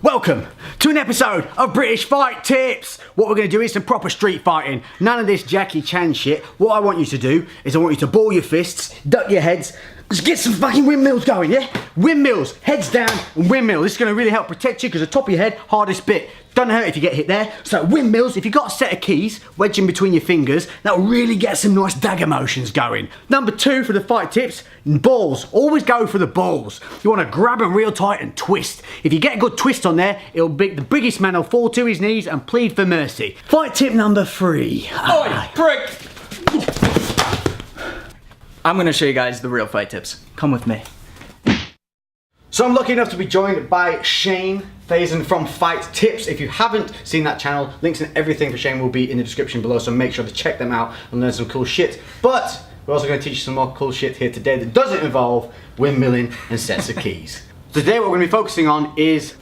Welcome to an episode of British Fight Tips. What we're going to do is some proper street fighting. None of this Jackie Chan shit. What I want you to do is I want you to ball your fists, duck your heads, just get some fucking windmills going, yeah? Windmills, heads down and windmill. This is going to really help protect you because the top of your head, hardest bit. Doesn't hurt if you get hit there. So windmills, if you've got a set of keys, wedge in between your fingers, that'll really get some nice dagger motions going. Number 2 for the fight tips, balls. Always go for the balls. You want to grab them real tight and twist. If you get a good twist on there, the biggest man will fall to his knees and plead for mercy. Fight tip number 3. Oi, prick! I'm gonna show you guys the real fight tips. Come with me. So I'm lucky enough to be joined by Shane Faison from Fight Tips. If you haven't seen that channel, links and everything for Shane will be in the description below, so make sure to check them out and learn some cool shit. But we're also going to teach you some more cool shit here today that doesn't involve windmilling and sets of keys. Today what we're going to be focusing on is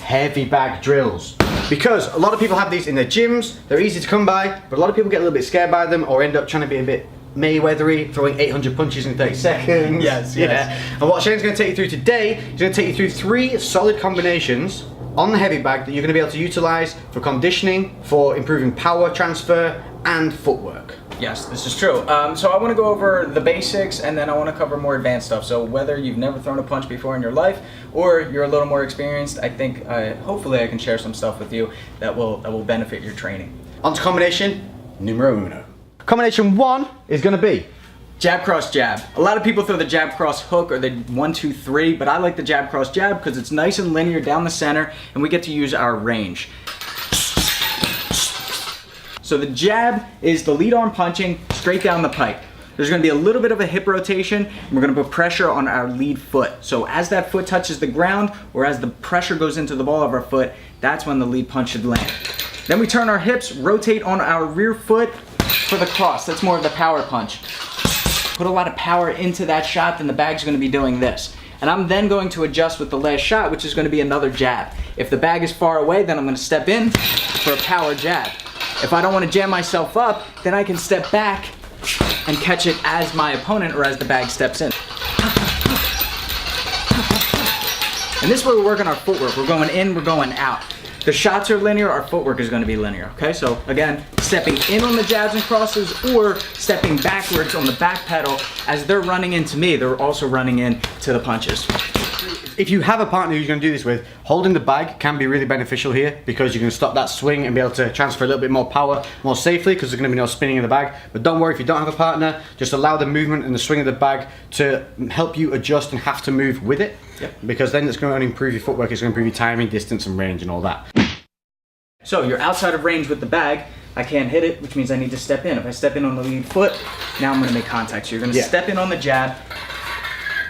heavy bag drills. Because a lot of people have these in their gyms, they're easy to come by, but a lot of people get a little bit scared by them or end up trying to be a bit Mayweathery, throwing 800 punches in 30 seconds. Yes. And what Shane's going to take you through today, he's going to take you through 3 solid combinations on the heavy bag that you're going to be able to utilize for conditioning, for improving power transfer, and footwork. Yes, this is true. So I want to go over the basics and then I want to cover more advanced stuff. So whether you've never thrown a punch before in your life or you're a little more experienced, I think hopefully I can share some stuff with you that will benefit your training. On to combination numero uno. Combination 1 is going to be jab, cross, jab. A lot of people throw the jab, cross, hook or the 1, 2, 3, but I like the jab, cross, jab because it's nice and linear down the center and we get to use our range. So the jab is the lead arm punching straight down the pipe. There's going to be a little bit of a hip rotation and we're going to put pressure on our lead foot. So as that foot touches the ground or as the pressure goes into the ball of our foot, that's when the lead punch should land. Then we turn our hips, rotate on our rear foot for the cross. That's more of the power punch. Put a lot of power into that shot, then the bag's going to be doing this. And I'm then going to adjust with the last shot, which is going to be another jab. If the bag is far away, then I'm going to step in for a power jab. If I don't want to jam myself up, then I can step back and catch it as my opponent or as the bag steps in. And this way we're working our footwork. We're going in, we're going out. The shots are linear, our footwork is going to be linear, okay? So again, stepping in on the jabs and crosses or stepping backwards on the back pedal. As they're running into me, they're also running in to the punches. If you have a partner who's going to do this with, holding the bag can be really beneficial here because you can stop that swing and be able to transfer a little bit more power more safely because there's going to be no spinning in the bag. But don't worry if you don't have a partner, just allow the movement and the swing of the bag to help you adjust and have to move with it. Yep. Because then it's going to improve your footwork, it's going to improve your timing, distance and range and all that. So you're outside of range with the bag, I can't hit it, which means I need to step in. If I step in on the lead foot, now I'm going to make contact. So you're going to step in on the jab.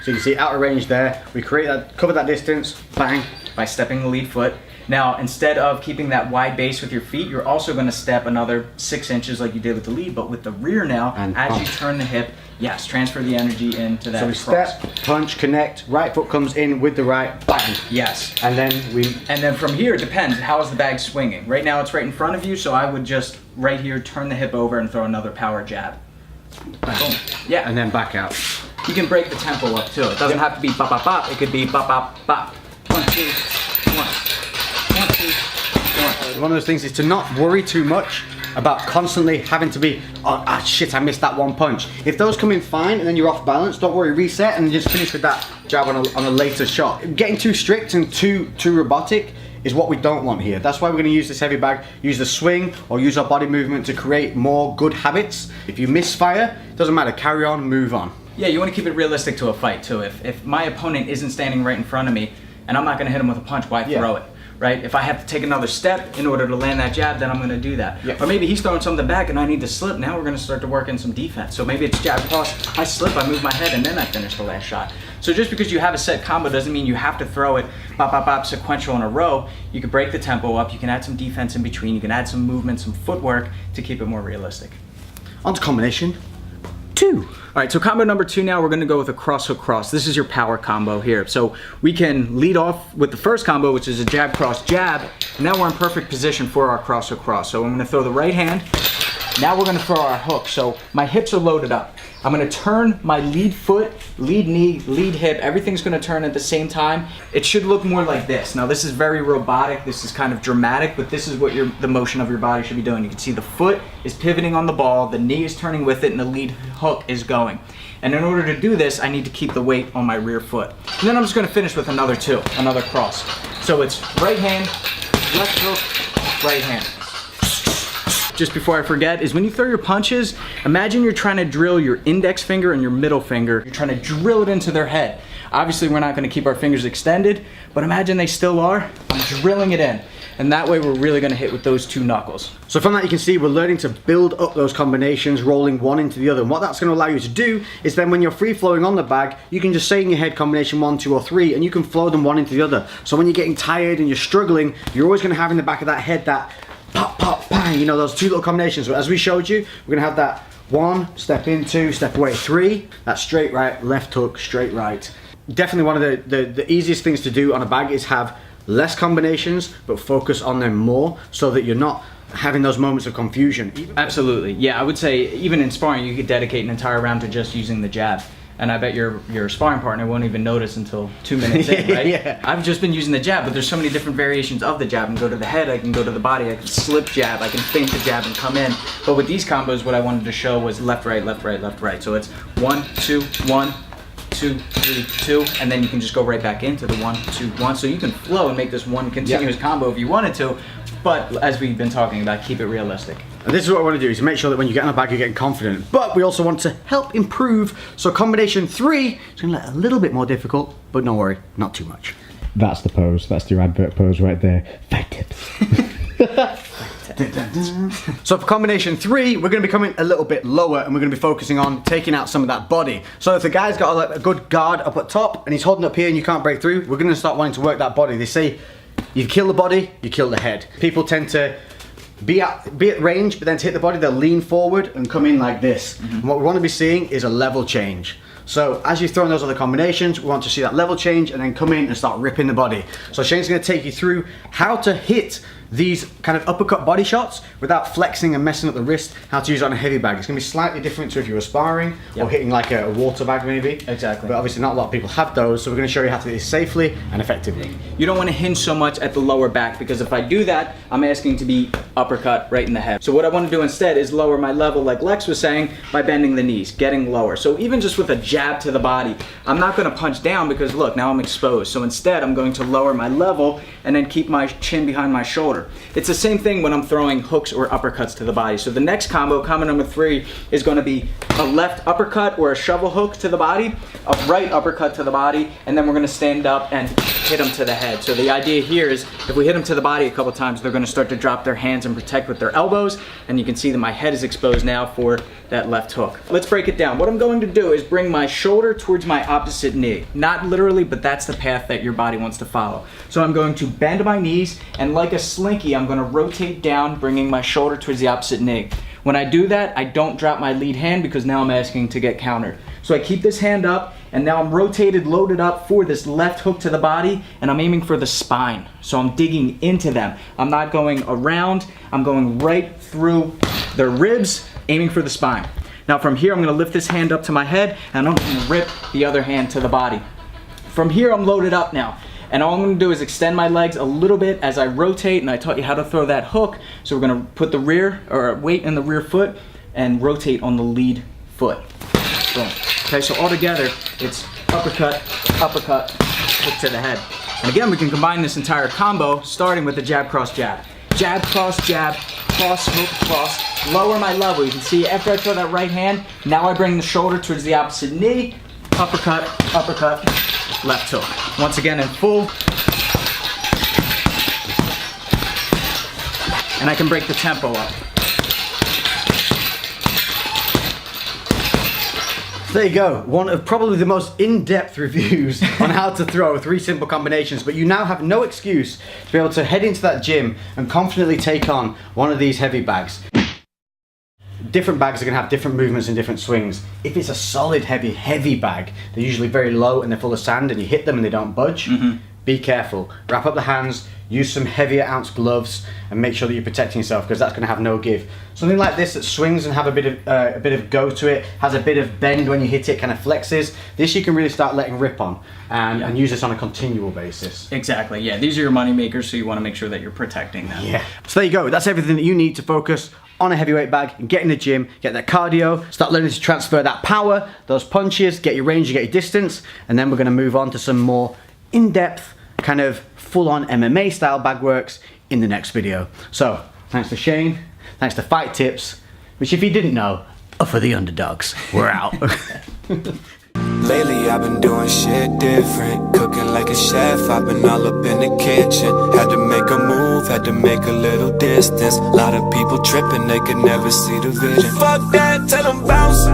So you can see out of range there, we cover that distance, bang. By stepping the lead foot. Now, instead of keeping that wide base with your feet, you're also going to step another 6 inches like you did with the lead, but with the rear now, and as you turn the hip, yes, transfer the energy into that cross. So we step, punch, connect, right foot comes in with the right, bang. Yes. And then from here, it depends, how is the bag swinging? Right now it's right in front of you, so I would just, right here, turn the hip over and throw another power jab. Bang. Boom. Yeah. And then back out. You can break the tempo up too. It doesn't have to be bop, bop, bop. It could be bop, bop, bop. 1, 2, 1. 1, 2, 1. One of those things is to not worry too much about constantly having to be, oh shit, I missed that one punch. If those come in fine and then you're off balance, don't worry, reset and just finish with that jab on a later shot. Getting too strict and too robotic is what we don't want here. That's why we're going to use this heavy bag, use the swing or use our body movement to create more good habits. If you misfire, it doesn't matter, carry on, move on. Yeah, you want to keep it realistic to a fight too. If my opponent isn't standing right in front of me and I'm not going to hit him with a punch, why throw it? Right? If I have to take another step in order to land that jab, then I'm going to do that. Or maybe he's throwing something back and I need to slip. Now we're going to start to work in some defense. So maybe it's jab, cross, I slip, I move my head, and then I finish the last shot. So just because you have a set combo doesn't mean you have to throw it bop, bop, bop, sequential in a row. You can break the tempo up, you can add some defense in between, you can add some movement, some footwork to keep it more realistic. On to combination 2. All right, so combo number 2 now, we're gonna go with a cross hook cross. This is your power combo here. So we can lead off with the first combo, which is a jab, cross, jab, and now we're in perfect position for our cross hook cross. So I'm gonna throw the right hand, Now we're gonna throw our hook. So my hips are loaded up. I'm gonna turn my lead foot, lead knee, lead hip, everything's gonna turn at the same time. It should look more like this. Now this is very robotic, this is kind of dramatic, but this is what the motion of your body should be doing. You can see the foot is pivoting on the ball, the knee is turning with it, and the lead hook is going. And in order to do this, I need to keep the weight on my rear foot. And then I'm just gonna finish with another cross. So it's right hand, left hook, right hand. Just before I forget, is when you throw your punches, imagine you're trying to drill your index finger and your middle finger. You're trying to drill it into their head. Obviously, we're not gonna keep our fingers extended, but imagine they still are. I'm drilling it in. And that way we're really gonna hit with those two knuckles. So from that you can see we're learning to build up those combinations, rolling one into the other. And what that's gonna allow you to do is then when you're free flowing on the bag, you can just say in your head combination 1, 2, or 3, and you can flow them one into the other. So when you're getting tired and you're struggling, you're always gonna have in the back of that head that pop, pop, bang, you know, those two little combinations. So as we showed you, we're gonna have that 1, step in, 2, step away, 3, that straight right, left hook, straight right. Definitely one of the easiest things to do on a bag is have less combinations, but focus on them more so that you're not having those moments of confusion. Absolutely, yeah, I would say even in sparring, you could dedicate an entire round to just using the jab. And I bet your sparring partner won't even notice until 2 minutes in, right? Yeah. I've just been using the jab, but there's so many different variations of the jab. I can go to the head, I can go to the body, I can slip jab, I can feint the jab and come in. But with these combos, what I wanted to show was left, right, left, right, left, right. So it's 1, 2, 1, 2, 3, 2, and then you can just go right back into the 1, 2, 1. So you can flow and make this one continuous combo if you wanted to, but as we've been talking about, keep it realistic. And this is what I want to do, is to make sure that when you get in the bag, you're getting confident. But we also want to help improve. So combination 3 is going to let a little bit more difficult, but don't worry, not too much. That's the pose. That's your advert pose right there. Fight tips. So for combination 3, we're going to be coming a little bit lower and we're going to be focusing on taking out some of that body. So if the guy's got a good guard up at top and he's holding up here and you can't break through, we're going to start wanting to work that body. They say you kill the body, you kill the head. People tend to be at range, but then to hit the body, they'll lean forward and come in like this. And what we want to be seeing is a level change. So as you're throwing those other combinations, we want to see that level change and then come in and start ripping the body. So Shane's going to take you through how to hit these kind of uppercut body shots without flexing and messing up the wrist, how to use it on a heavy bag. It's going to be slightly different to if you were sparring or hitting like a water bag maybe. Exactly. But obviously not a lot of people have those, so we're going to show you how to do this safely and effectively. You don't want to hinge so much at the lower back, because if I do that, I'm asking to be uppercut right in the head. So what I want to do instead is lower my level, like Lex was saying, by bending the knees, getting lower. So even just with a jab to the body, I'm not going to punch down because look, now I'm exposed. So instead, I'm going to lower my level and then keep my chin behind my shoulder. It's the same thing when I'm throwing hooks or uppercuts to the body. So the next combo, combo number 3, is going to be a left uppercut or a shovel hook to the body, a right uppercut to the body, and then we're going to stand up and hit them to the head. So the idea here is if we hit them to the body a couple times, they're going to start to drop their hands and protect with their elbows, and you can see that my head is exposed now for that left hook. Let's break it down. What I'm going to do is bring my shoulder towards my opposite knee. Not literally, but that's the path that your body wants to follow. So I'm going to bend my knees, and like a slinky, I'm going to rotate down, bringing my shoulder towards the opposite knee. When I do that, I don't drop my lead hand because now I'm asking to get countered. So I keep this hand up, and now I'm rotated, loaded up for this left hook to the body, and I'm aiming for the spine. So I'm digging into them. I'm not going around, I'm going right through their ribs, aiming for the spine. Now from here, I'm gonna lift this hand up to my head, and I'm gonna rip the other hand to the body. From here, I'm loaded up now. And all I'm gonna do is extend my legs a little bit as I rotate, and I taught you how to throw that hook. So we're gonna put the rear, or weight in the rear foot, and rotate on the lead foot. Boom. Okay, so all together, it's uppercut, uppercut, hook to the head. And again, we can combine this entire combo, starting with the jab, cross, jab. Jab, cross, hook, cross, lower my level. You can see after I throw that right hand, now I bring the shoulder towards the opposite knee, uppercut, uppercut, left hook. Once again in full. And I can break the tempo up. There you go, one of probably the most in-depth reviews on how to throw 3 simple combinations, but you now have no excuse to be able to head into that gym and confidently take on one of these heavy bags. Different bags are going to have different movements and different swings. If it's a solid heavy bag, they're usually very low and they're full of sand and you hit them and they don't budge. be careful. Wrap up the hands, use some heavier ounce gloves, and make sure that you're protecting yourself, because that's going to have no give. Something like this that swings and have a bit of go to it, has a bit of bend when you hit it, kind of flexes. This you can really start letting rip on, and use this on a continual basis. Exactly, yeah. These are your money makers, so you want to make sure that you're protecting them. Yeah. So there you go. That's everything that you need to focus on a heavyweight bag and get in the gym, get that cardio, start learning to transfer that power, those punches, get your range, get your distance, and then we're going to move on to some more in-depth, kind of full-on MMA style bag works in the next video. So, thanks to Shane, thanks to Fight Tips, which if you didn't know, are for the underdogs. We're out. Lately I've been doing shit different, cooking like a chef, I've been all up in the kitchen. Had to make a move, had to make a little distance. Lot of people tripping, they could never see the vision. Fuck that, tell them bounce.